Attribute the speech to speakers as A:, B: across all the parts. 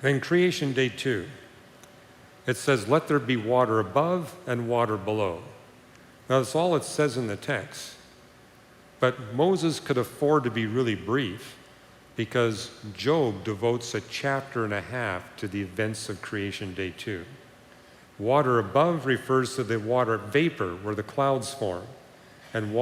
A: Then creation day 2, it says, let there be water above and water below. Now that's all it says in the text. But Moses could afford to be really brief because Job devotes a chapter and a half to the events of creation day 2. Water above refers to the water vapor where the clouds form, and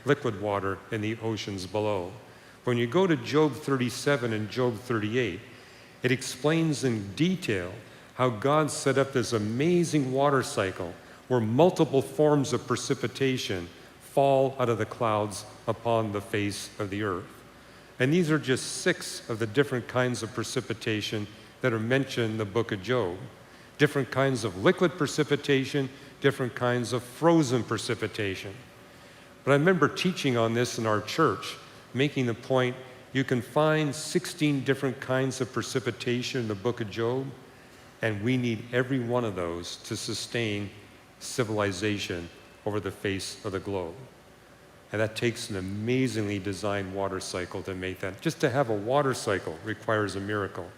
A: liquid water in the oceans below. When you go to Job 37 and Job 38, it explains in detail how God set up this amazing water cycle where multiple forms of precipitation fall out of the clouds upon the face of the earth. And these are just 6 of the different kinds of precipitation that are mentioned in the book of Job. Different kinds of liquid precipitation, different kinds of frozen precipitation. But I remember teaching on this in our church, making the point you can find 16 different kinds of precipitation in the book of Job, and we need every one of those to sustain civilization over the face of the globe. And that takes an amazingly designed water cycle to make that. Just to have a water cycle requires a miracle.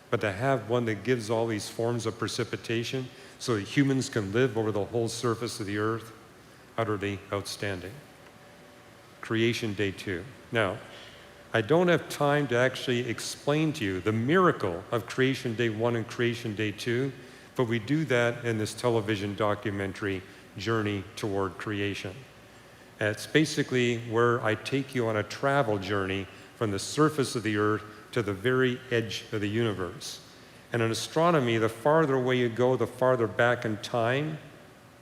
A: But to have one that gives all these forms of precipitation so that humans can live over the whole surface of the earth, utterly outstanding. Creation day 2. Now, I don't have time to actually explain to you the miracle of creation day 1 and creation day 2, but we do that in this television documentary, Journey Toward Creation. And it's basically where I take you on a travel journey from the surface of the earth to the very edge of the universe. And in astronomy, the farther away you go, the farther back in time,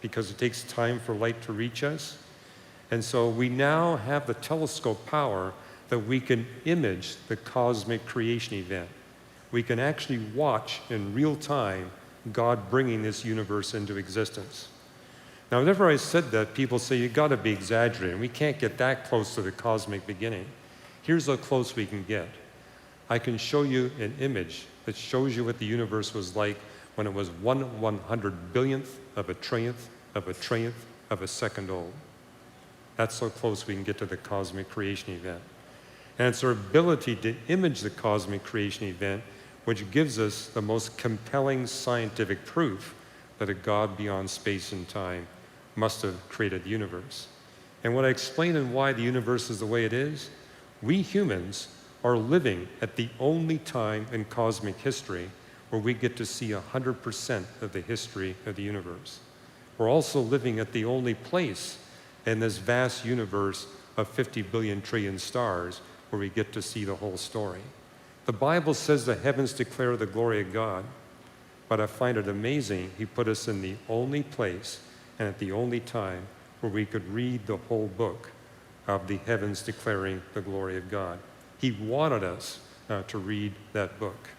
A: because it takes time for light to reach us. And so we now have the telescope power that we can image the cosmic creation event. We can actually watch in real time God bringing this universe into existence. Now, whenever I said that, people say, you gotta be exaggerating. We can't get that close to the cosmic beginning. Here's how close we can get. I can show you an image that shows you what the universe was like when it was 1/100 billionth of a trillionth of a trillionth of a second old. That's so close we can get to the cosmic creation event. And it's our ability to image the cosmic creation event which gives us the most compelling scientific proof that a God beyond space and time must have created the universe. And what I explain in why the universe is the way it is, we humans are living at the only time in cosmic history where we get to see 100% of the history of the universe. We're also living at the only place in this vast universe of 50 billion trillion stars where we get to see the whole story. The Bible says the heavens declare the glory of God, but I find it amazing He put us in the only place and at the only time where we could read the whole book of the heavens declaring the glory of God. He wanted us to read that book.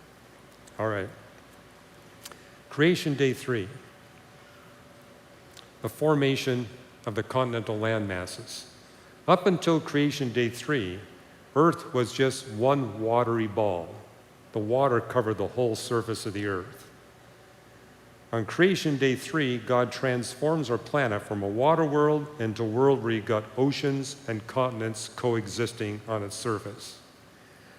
A: All right. Creation day 3. The formation of the continental land masses. Up until creation day 3, Earth was just one watery ball. The water covered the whole surface of the earth. On creation day 3, God transforms our planet from a water world into a world where you've got oceans and continents coexisting on its surface.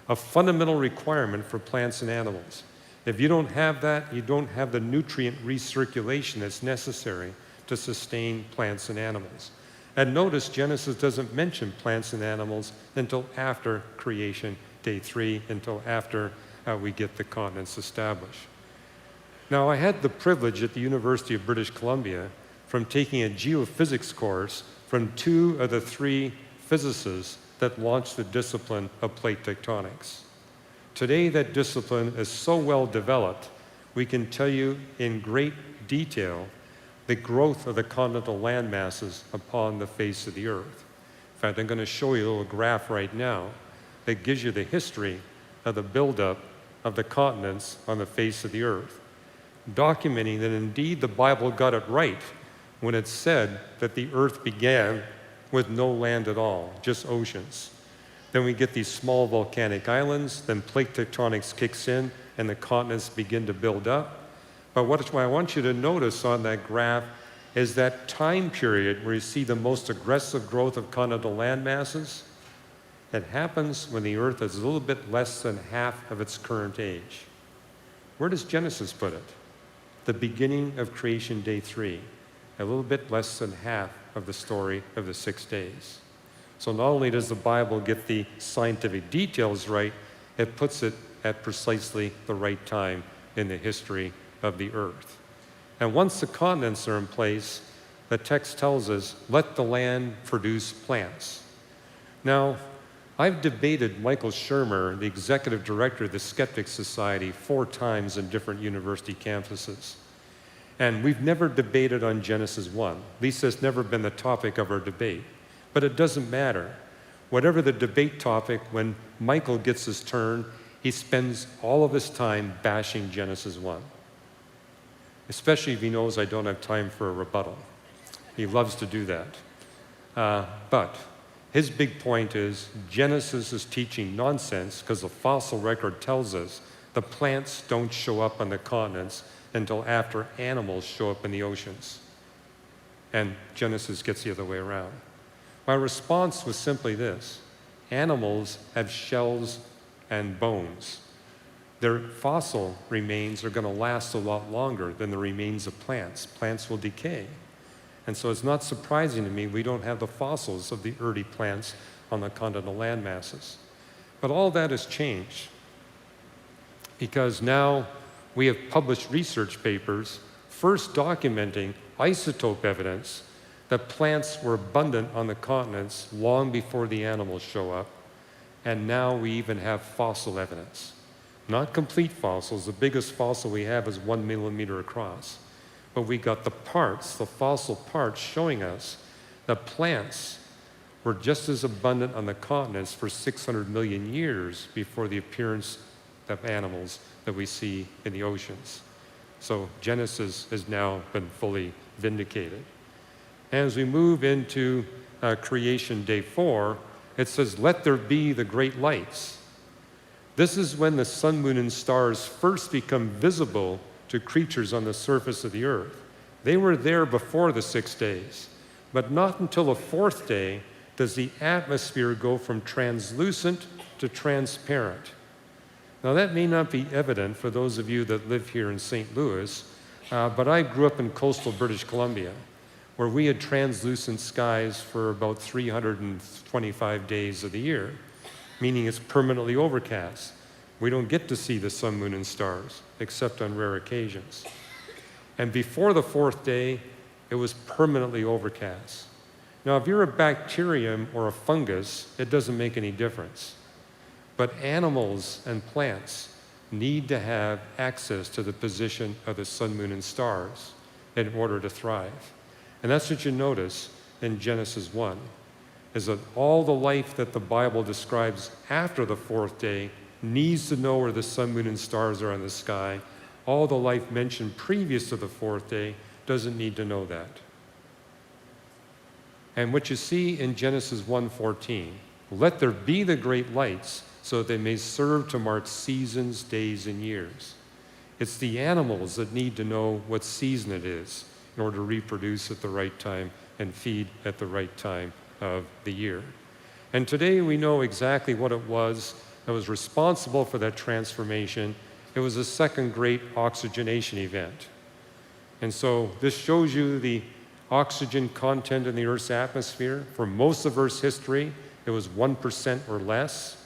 A: A fundamental requirement for plants and animals. If you don't have that, you don't have the nutrient recirculation that's necessary to sustain plants and animals. And notice Genesis doesn't mention plants and animals until after creation day 3, until after we get the continents established. Now, I had the privilege at the University of British Columbia from taking a geophysics course from 2 of the 3 physicists that launched the discipline of plate tectonics. Today, that discipline is so well developed, we can tell you in great detail the growth of the continental land masses upon the face of the earth. In fact, I'm going to show you a little graph right now that gives you the history of the buildup of the continents on the face of the earth, documenting that indeed the Bible got it right when it said that the earth began with no land at all, just oceans. Then we get these small volcanic islands, then plate tectonics kicks in, and the continents begin to build up. But what I want you to notice on that graph is that time period where you see the most aggressive growth of continental land masses. It happens when the earth is a little bit less than half of its current age. Where does Genesis put it? The beginning of creation, day 3, a little bit less than half of the story of the 6 days. So not only does the Bible get the scientific details right, it puts it at precisely the right time in the history of the earth. And once the continents are in place, the text tells us, let the land produce plants. Now, I've debated Michael Shermer, the executive director of the Skeptics Society, 4 times in different university campuses. And we've never debated on Genesis 1. At least that's never been the topic of our debate. But it doesn't matter. Whatever the debate topic, when Michael gets his turn, he spends all of his time bashing Genesis 1. Especially if he knows I don't have time for a rebuttal. He loves to do that. But his big point is Genesis is teaching nonsense because the fossil record tells us the plants don't show up on the continents until after animals show up in the oceans. And Genesis gets the other way around. My response was simply this: animals have shells and bones. Their fossil remains are going to last a lot longer than the remains of plants. Plants will decay. And so it's not surprising to me we don't have the fossils of the early plants on the continental land masses. But all that has changed because now we have published research papers first documenting isotope evidence that plants were abundant on the continents long before the animals show up. And now we even have fossil evidence. Not complete fossils. The biggest fossil we have is 1 millimeter across. But we got the parts, the fossil parts, showing us that plants were just as abundant on the continents for 600 million years before the appearance of animals that we see in the oceans. So Genesis has now been fully vindicated. As we move into creation day 4, it says, let there be the great lights. This is when the sun, moon, and stars first become visible to creatures on the surface of the earth. They were there before the 6 days, but not until the 4th day does the atmosphere go from translucent to transparent. Now that may not be evident for those of you that live here in St. Louis, but I grew up in coastal British Columbia, where we had translucent skies for about 325 days of the year, meaning it's permanently overcast. We don't get to see the sun, moon, and stars, except on rare occasions. And before the 4th day, it was permanently overcast. Now, if you're a bacterium or a fungus, it doesn't make any difference. But animals and plants need to have access to the position of the sun, moon, and stars in order to thrive. And that's what you notice in Genesis 1, is that all the life that the Bible describes after the 4th day needs to know where the sun, moon, and stars are in the sky. All the life mentioned previous to the 4th day doesn't need to know that. And what you see in Genesis 1:14, let there be the great lights so that they may serve to mark seasons, days, and years. It's the animals that need to know what season it is in order to reproduce at the right time and feed at the right time of the year. And today we know exactly what it was that was responsible for that transformation. It was the second great oxygenation event. And so this shows you the oxygen content in the Earth's atmosphere. For most of Earth's history, it was 1% or less.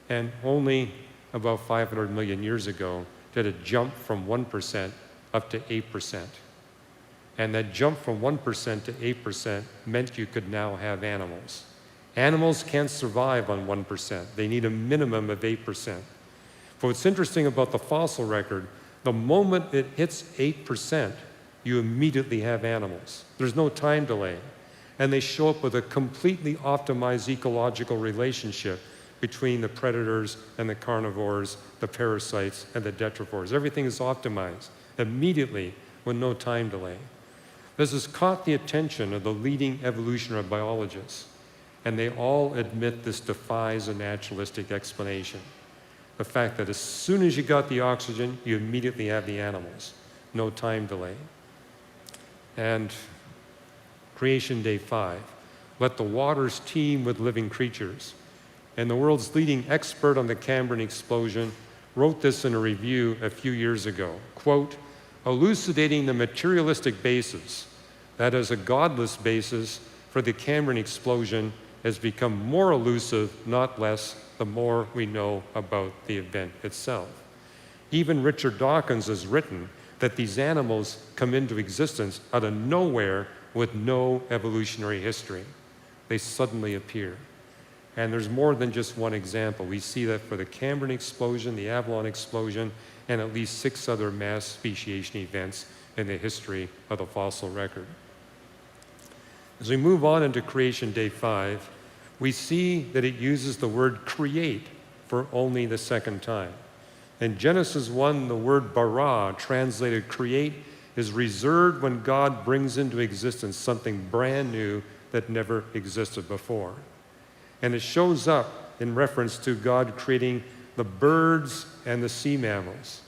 A: And only about 500 million years ago did it jump from 1% up to 8%. And that jump from 1% to 8% meant you could now have animals. Animals can't survive on 1%. They need a minimum of 8%. But what's interesting about the fossil record, the moment it hits 8%, you immediately have animals. There's no time delay. And they show up with a completely optimized ecological relationship between the predators and the carnivores, the parasites and the detrivores. Everything is optimized immediately with no time delay. This has caught the attention of the leading evolutionary biologists, and they all admit this defies a naturalistic explanation. The fact that as soon as you got the oxygen, you immediately have the animals. No time delay. And creation day 5, let the waters teem with living creatures. And the world's leading expert on the Cambrian explosion, wrote this in a review a few years ago, quote, "Elucidating the materialistic basis, that is a godless basis for the Cambrian explosion, has become more elusive, not less, the more we know about the event itself." Even Richard Dawkins has written that these animals come into existence out of nowhere with no evolutionary history. They suddenly appear. And there's more than just one example. We see that for the Cambrian explosion, the Avalon explosion, and at least 6 other mass speciation events in the history of the fossil record. As we move on into Creation Day 5, we see that it uses the word create for only the second time. In Genesis 1, the word bara, translated create, is reserved when God brings into existence something brand new that never existed before. And it shows up in reference to God creating the birds and the sea mammals.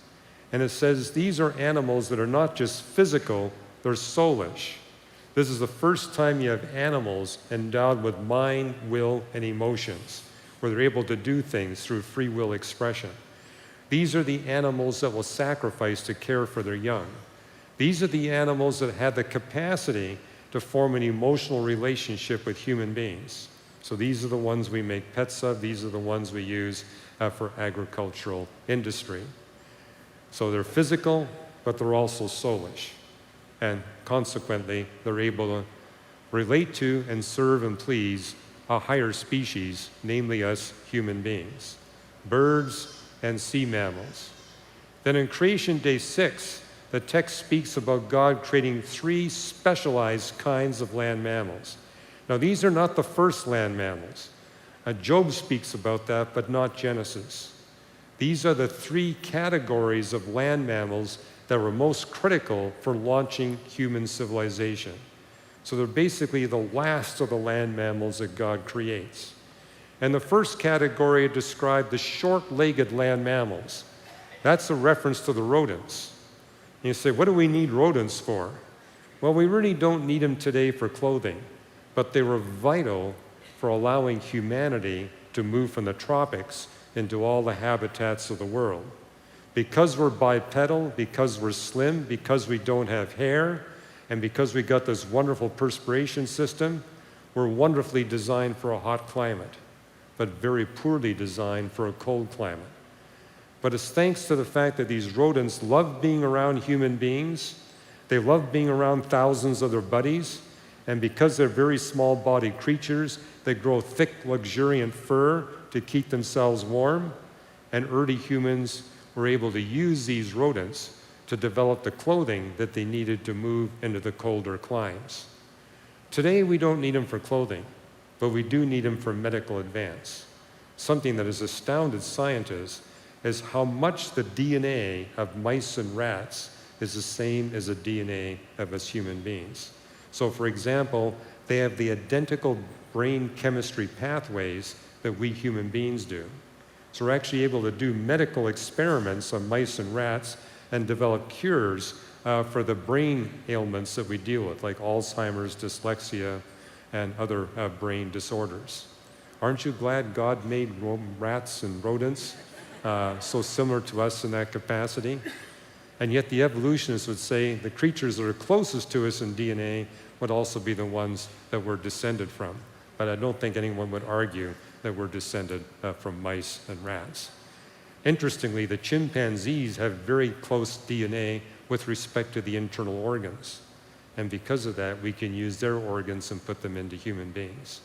A: And it says these are animals that are not just physical, they're soulish. This is the first time you have animals endowed with mind, will, and emotions, where they're able to do things through free will expression. These are the animals that will sacrifice to care for their young. These are the animals that have the capacity to form an emotional relationship with human beings. So these are the ones we make pets of. These are the ones we use for agricultural industry. So they're physical, but they're also soulish. And consequently, they're able to relate to and serve and please a higher species, namely us human beings, birds and sea mammals. Then in Creation Day 6, the text speaks about God creating 3 specialized kinds of land mammals. Now, these are not the first land mammals. Job speaks about that, but not Genesis. These are the 3 categories of land mammals that were most critical for launching human civilization. So they're basically the last of the land mammals that God creates. And the first category described the short-legged land mammals. That's a reference to the rodents. And you say, what do we need rodents for? Well, we really don't need them today for clothing, but they were vital for allowing humanity to move from the tropics into all the habitats of the world. Because we're bipedal, because we're slim, because we don't have hair, and because we got this wonderful perspiration system, we're wonderfully designed for a hot climate, but very poorly designed for a cold climate. But it's thanks to the fact that these rodents love being around human beings, they love being around thousands of their buddies, and because they're very small-bodied creatures, they grow thick, luxuriant fur to keep themselves warm, and early humans were able to use these rodents to develop the clothing that they needed to move into the colder climes. Today, we don't need them for clothing, but we do need them for medical advance. Something that has astounded scientists is how much the DNA of mice and rats is the same as the DNA of us human beings. So, for example, they have the identical brain chemistry pathways that we human beings do. So we're actually able to do medical experiments on mice and rats and develop cures for the brain ailments that we deal with, like Alzheimer's, dyslexia, and other brain disorders. Aren't you glad God made rats and rodents so similar to us in that capacity? And yet the evolutionists would say the creatures that are closest to us in DNA would also be the ones that we're descended from. But I don't think anyone would argue that we're descended from mice and rats. Interestingly, the chimpanzees have very close DNA with respect to the internal organs. And because of that, we can use their organs and put them into human beings.